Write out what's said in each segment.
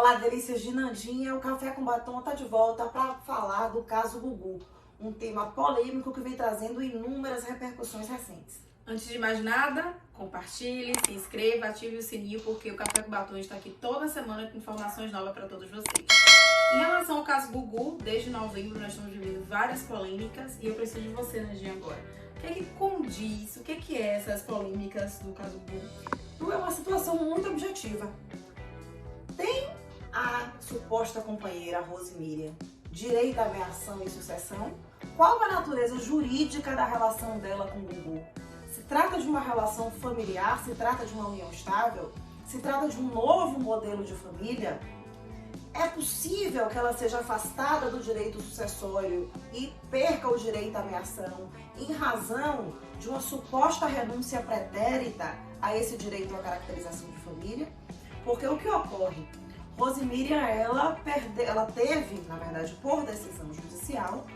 Olá, delícias de Nandinha, o Café com Batom está de volta para falar do caso Gugu, um tema polêmico que vem trazendo inúmeras repercussões recentes. Antes de mais nada, compartilhe, se inscreva, ative o sininho, porque o Café com Batom está aqui toda semana com informações novas para todos vocês. Em relação ao caso Gugu, desde novembro nós estamos vivendo várias polêmicas e eu preciso de você, Nandinha, agora. O que é que condiz, o que é essas polêmicas do caso Gugu? É uma situação muito objetiva. Tem a suposta companheira Rose Miriam direito à ameação e sucessão? Qual a natureza jurídica da relação dela com Gugu? Se trata de uma relação familiar? Se trata de uma união estável? Se trata de um novo modelo de família? É possível que ela seja afastada do direito sucessório e perca o direito à ameação em razão de uma suposta renúncia pretérita a esse direito à caracterização de família? Porque o que ocorre? Rose Miriam, ela teve, na verdade, por decisão judicial,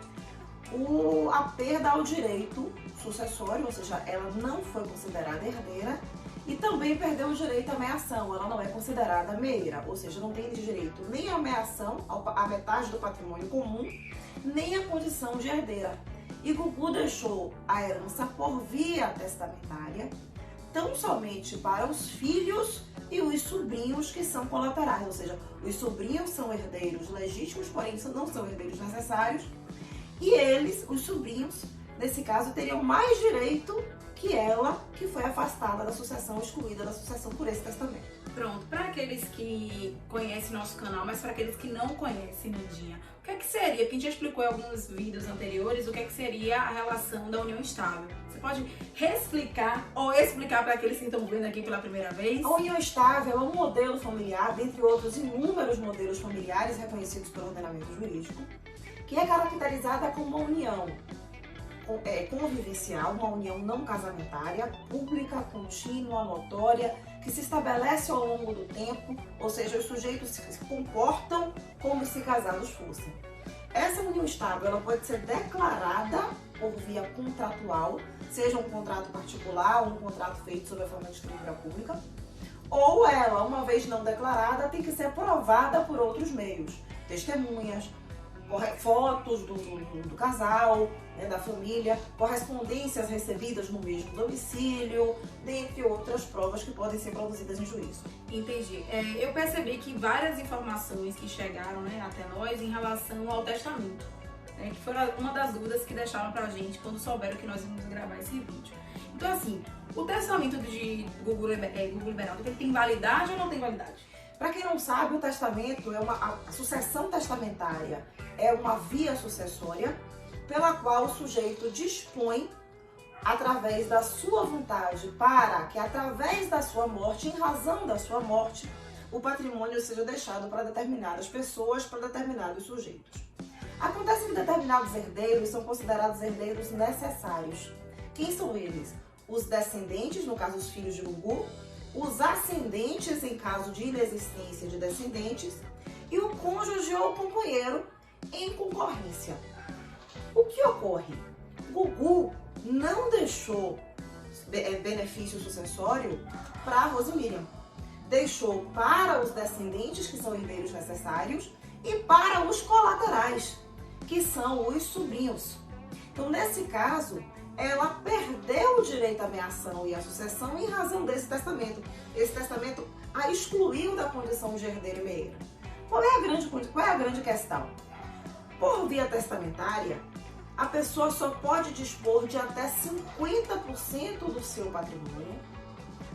a perda ao direito sucessório, ou seja, ela não foi considerada herdeira, e também perdeu o direito à ameação, ela não é considerada meira, ou seja, não tem direito nem à ameação, à metade do patrimônio comum, nem à condição de herdeira. E Gugu deixou a herança por via testamentária, tão somente para os filhos e os sobrinhos que são colaterais, ou seja, os sobrinhos são herdeiros legítimos, porém não são herdeiros necessários, e eles, os sobrinhos, nesse caso, teriam mais direito que ela, que foi afastada da sucessão, excluída da sucessão por esse testamento. Pronto, para aqueles que conhecem nosso canal, mas para aqueles que não conhecem, Nandinha, o que é que seria? Porque a gente já explicou em alguns vídeos anteriores o que é que seria a relação da união estável. Você pode reexplicar ou explicar para aqueles que estão vendo aqui pela primeira vez? A união estável é um modelo familiar, dentre outros inúmeros modelos familiares reconhecidos pelo ordenamento jurídico, que é caracterizada como uma união convivencial, uma união não casamentária, pública, contínua, notória, que se estabelece ao longo do tempo, ou seja, os sujeitos se comportam como se casados fossem. Essa união estável ela pode ser declarada por via contratual, seja um contrato particular ou um contrato feito sob a forma de escritura pública, ou ela, uma vez não declarada, tem que ser provada por outros meios, testemunhas, fotos do casal, da família, correspondências recebidas no mesmo domicílio, dentre outras provas que podem ser produzidas em juízo. Entendi. Eu percebi que várias informações que chegaram até nós em relação ao testamento, que foi uma das dúvidas que deixaram pra gente quando souberam que nós íamos gravar esse vídeo. Então, assim, o testamento de Gugu Liberato, ele tem validade ou não tem validade? Para quem não sabe, o testamento a sucessão testamentária é uma via sucessória pela qual o sujeito dispõe, através da sua vontade, para que através da sua morte, em razão da sua morte, o patrimônio seja deixado para determinadas pessoas, para determinados sujeitos. Acontece que determinados herdeiros são considerados herdeiros necessários. Quem são eles? Os descendentes, no caso os filhos de Gugu, os ascendentes em caso de inexistência de descendentes e o cônjuge ou companheiro em concorrência. O que ocorre? Gugu não deixou benefício sucessório para Rose Miriam. Deixou para os descendentes, que são herdeiros necessários, e para os colaterais, que são os sobrinhos. Então, nesse caso, ela perdeu o direito à ameação e à sucessão em razão desse testamento. Esse testamento a excluiu da condição de herdeira e meira. Qual é a grande questão? Por via testamentária, a pessoa só pode dispor de até 50% do seu patrimônio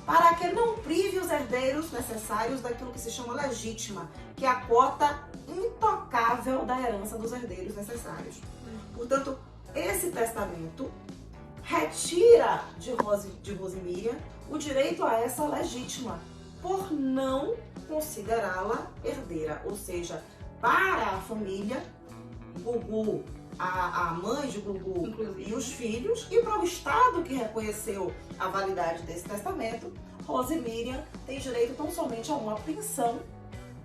para que não prive os herdeiros necessários daquilo que se chama legítima, que é a cota intocável da herança dos herdeiros necessários. Portanto, esse testamento retira de Rose Miriam o direito a essa legítima, por não considerá-la herdeira. Ou seja, para a família, Gugu, a mãe de Gugu, inclusive, e os filhos, e para o Estado que reconheceu a validade desse testamento, Rose Miriam tem direito tão somente a uma pensão,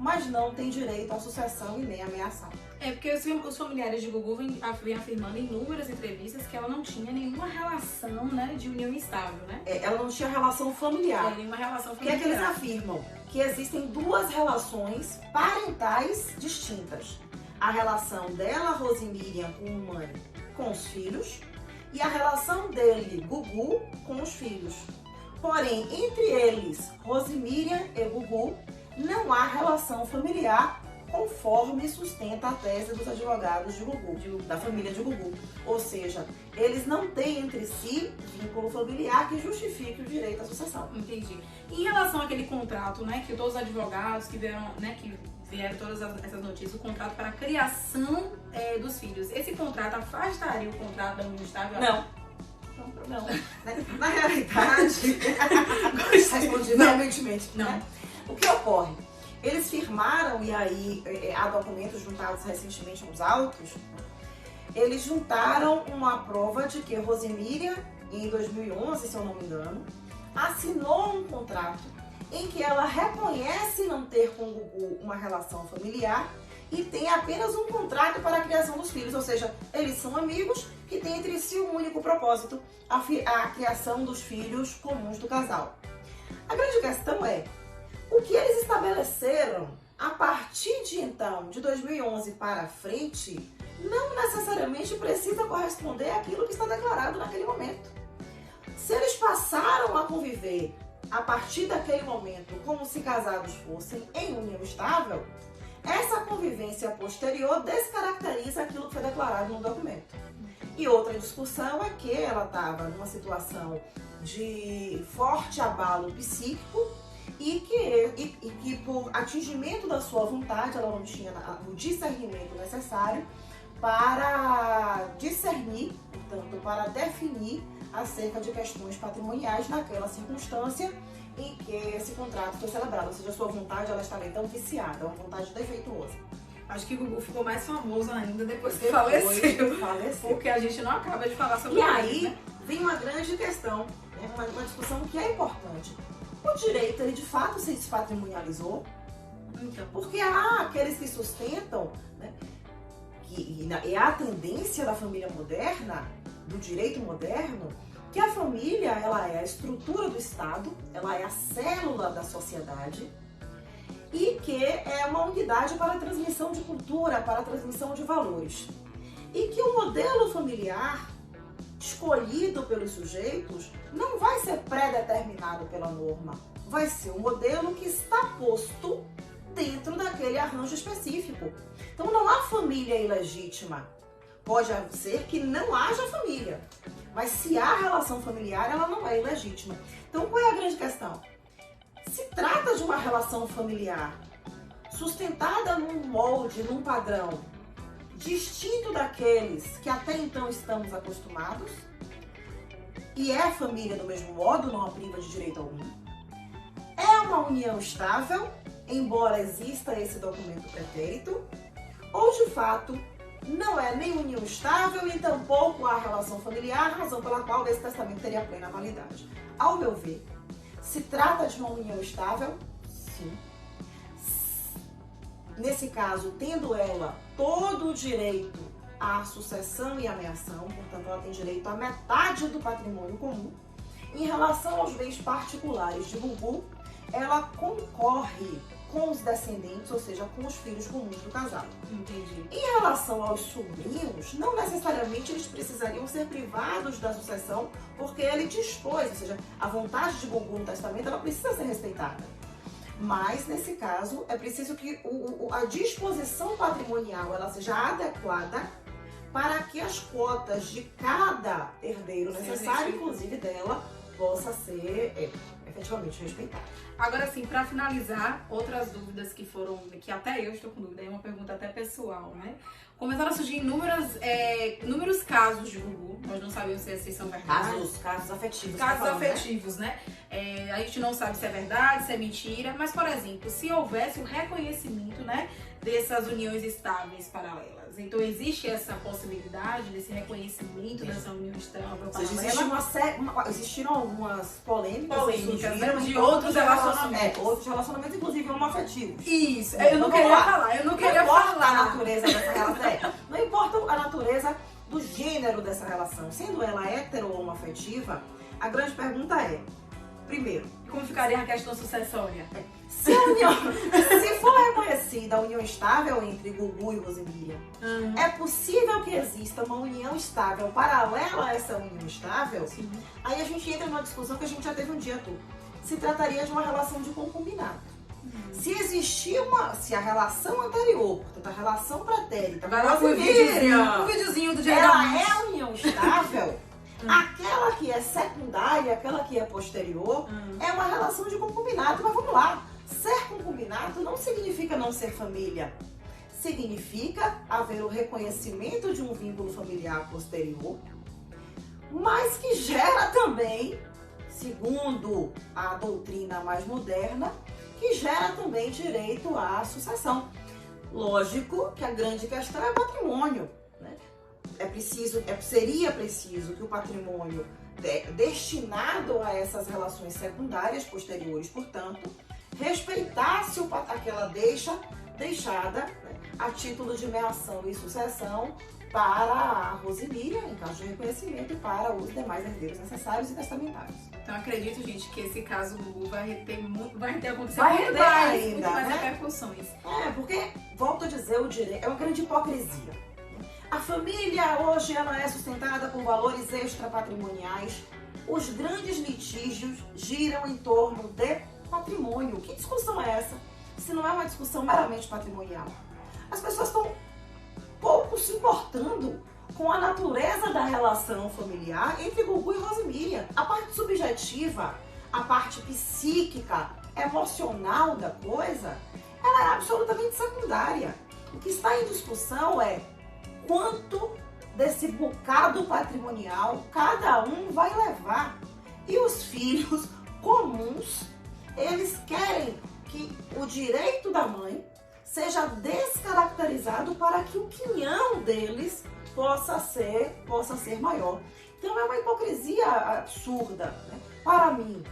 mas não tem direito à sucessão e nem ameaçar. Porque os familiares de Gugu vêm afirmando em inúmeras entrevistas que ela não tinha nenhuma relação, né, de união estável, né? Ela não tinha relação familiar. Nenhuma relação O que é familiar. que eles afirmam? Que existem duas relações parentais distintas. A relação dela, Rosemiriam, com mãe, com os filhos, e a relação dele, Gugu, com os filhos. Porém, entre eles, Rosemiriam e Gugu, não há relação familiar, conforme sustenta a tese dos advogados de Gugu, da família de Gugu. Ou seja, eles não têm entre si vínculo familiar que justifique o direito à sucessão. Entendi. Em relação àquele contrato, né, que todos os advogados que vieram, né, que vieram todas essas notícias, o contrato para a criação dos filhos, esse contrato afastaria o contrato da união estável? Não. Na realidade, respondi veementemente. Não. Né? O que ocorre? Eles firmaram, e aí há documentos juntados recentemente nos autos, eles juntaram uma prova de que Rosemiriam, em 2011, se eu não me engano, assinou um contrato em que ela reconhece não ter com o Gugu uma relação familiar e tem apenas um contrato para a criação dos filhos, ou seja, eles são amigos que têm entre si um único propósito, a criação dos filhos comuns do casal. A grande questão é, o que eles estabeleceram a partir de então, de 2011 para frente, não necessariamente precisa corresponder àquilo que está declarado naquele momento. Se eles passaram a conviver a partir daquele momento como se casados fossem em união estável, essa convivência posterior descaracteriza aquilo que foi declarado no documento. E outra discussão é que ela estava numa situação de forte abalo psíquico e que por atingimento da sua vontade, ela não tinha o discernimento necessário para discernir, portanto, para definir acerca de questões patrimoniais naquela circunstância em que esse contrato foi celebrado. Ou seja, a sua vontade ela estava então viciada, uma vontade defeituosa. Acho que o Gugu ficou mais famoso ainda depois que faleceu. Porque a gente não acaba de falar sobre isso. E aí né? Vem uma grande questão, uma discussão que é importante. O direito, ele de fato se despatrimonializou, então, porque há aqueles que sustentam, né, e é a tendência da família moderna, do direito moderno, que a família ela é a estrutura do Estado, ela é a célula da sociedade e que é uma unidade para a transmissão de cultura, para a transmissão de valores. E que o modelo familiar escolhido pelos sujeitos não vai ser pré-determinado pela norma, vai ser um modelo que está posto dentro daquele arranjo específico. Então não há família ilegítima. Pode ser que não haja família, mas se há relação familiar, ela não é ilegítima. Então qual é a grande questão? Se trata de uma relação familiar sustentada num molde, num padrão distinto daqueles que até então estamos acostumados, e é família do mesmo modo, não a priva de direito algum. É uma união estável, embora exista esse documento pretérito, ou de fato não é nem união estável e tampouco há relação familiar, razão pela qual esse testamento teria plena validade. Ao meu ver, se trata de uma união estável, sim. Nesse caso, tendo ela todo o direito à sucessão e ameação, portanto, ela tem direito à metade do patrimônio comum. Em relação aos bens particulares de Gugu, ela concorre com os descendentes, ou seja, com os filhos comuns do casal. Entendi. Em relação aos sobrinhos, não necessariamente eles precisariam ser privados da sucessão, porque ele dispôs, ou seja, a vontade de Gugu no testamento, ela precisa ser respeitada. Mas, nesse caso, é preciso que a disposição patrimonial ela seja adequada para que as cotas de cada herdeiro necessário, inclusive dela, possa ser efetivamente respeitada. Agora sim, para finalizar, outras dúvidas que até eu estou com dúvida, é uma pergunta até pessoal, né? começaram a surgir inúmeros casos de Gugu. Nós não sabemos se são verdade. Casos afetivos. Casos afetivos, né? A gente não sabe se é verdade, se é mentira. Mas, por exemplo, se houvesse o reconhecimento, né, dessas uniões estáveis paralelas. Então, existe essa possibilidade desse reconhecimento dessa união estável paralela? Existiram algumas polêmicas de outros relacionamentos. Outros relacionamentos, inclusive homoafetivos. Isso, eu não queria falar. A natureza dessa relação. Não importa a natureza do gênero dessa relação. Sendo ela hetero ou homoafetiva, a grande pergunta é, primeiro, como ficaria a questão sucessória? Se for reconhecida a união estável entre Gugu e Rosemiriam, é possível que exista uma união estável paralela a essa união estável? Sim. Aí a gente entra numa discussão que a gente já teve um dia todo. Se trataria de uma relação de concubinato. Se existir se a relação anterior, portanto a relação pretérita, o videozinho do dia ela é união estável, aquela que é secundária, aquela que é posterior, é uma relação de concubinato. Mas vamos lá, ser concubinato não significa não ser família. Significa haver o reconhecimento de um vínculo familiar posterior, mas que gera também, segundo a doutrina mais moderna, que gera também direito à sucessão. Lógico que a grande questão é o patrimônio, né? Seria preciso que o patrimônio destinado a essas relações secundárias posteriores, portanto, respeitasse aquela deixada, né, a título de meação e sucessão para a Rosemiriam, em caso de reconhecimento, e para os demais herdeiros necessários e testamentários. Então acredito, gente, que esse caso do Gugu vai ter muito mais repercussões. Porque, volto a dizer, o direito é uma grande hipocrisia. A família hoje ela é sustentada por valores extrapatrimoniais. Os grandes litígios giram em torno de patrimônio. Que discussão é essa? Se não é uma discussão meramente patrimonial. As pessoas estão pouco se importando com a natureza da relação familiar entre Gugu e Rosemiriam. A parte subjetiva, a parte psíquica, emocional da coisa, ela é absolutamente secundária. O que está em discussão é quanto desse bocado patrimonial cada um vai levar. E os filhos comuns, eles querem que o direito da mãe seja descaracterizado para que o quinhão deles possa ser maior. Então é uma hipocrisia absurda, né? Para mim,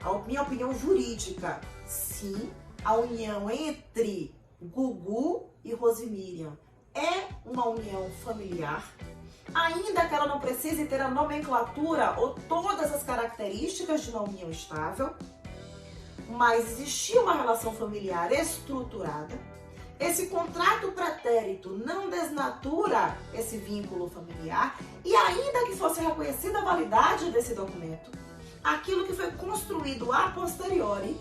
a minha opinião jurídica, sim, a união entre Gugu e Rosemiriam é uma união familiar, ainda que ela não precise ter a nomenclatura ou todas as características de uma união estável, mas existia uma relação familiar estruturada. Esse contrato pretérito não desnatura esse vínculo familiar e ainda que fosse reconhecida a validade desse documento, aquilo que foi construído a posteriori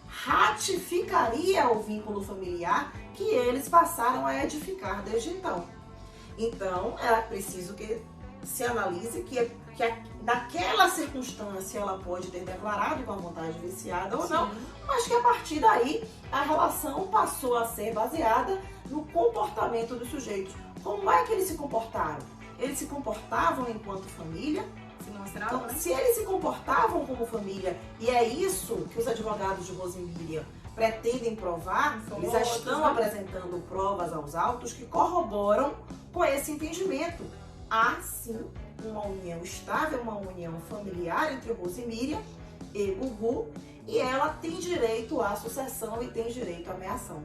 ratificaria o vínculo familiar que eles passaram a edificar desde então. Então, é preciso que se analise que naquela circunstância ela pode ter declarado com a vontade viciada ou não, mas que a partir daí a relação passou a ser baseada no comportamento dos sujeitos. Como é que eles se comportaram? Eles se comportavam enquanto família. Então, se eles se comportavam como família, e é isso que os advogados de Rosemiriam pretendem provar, eles já estão apresentando provas aos autos que corroboram com esse entendimento. Há sim uma união estável, uma união familiar entre Rosemiriam e Gugu, e ela tem direito à sucessão e tem direito à meação.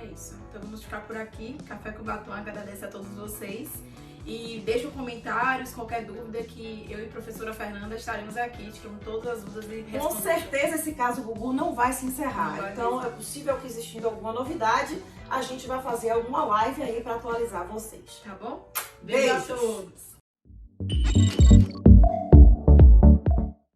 É isso. Então vamos ficar por aqui. Café com Batom agradece a todos vocês. E deixem comentários, qualquer dúvida, que eu e a professora Fernanda estaremos aqui tirando todas as dúvidas e respondendo. Com certeza esse caso Gugu não vai se encerrar. Então é possível que, existindo alguma novidade, a gente vai fazer alguma live aí para atualizar vocês. Tá bom? Beijo a todos!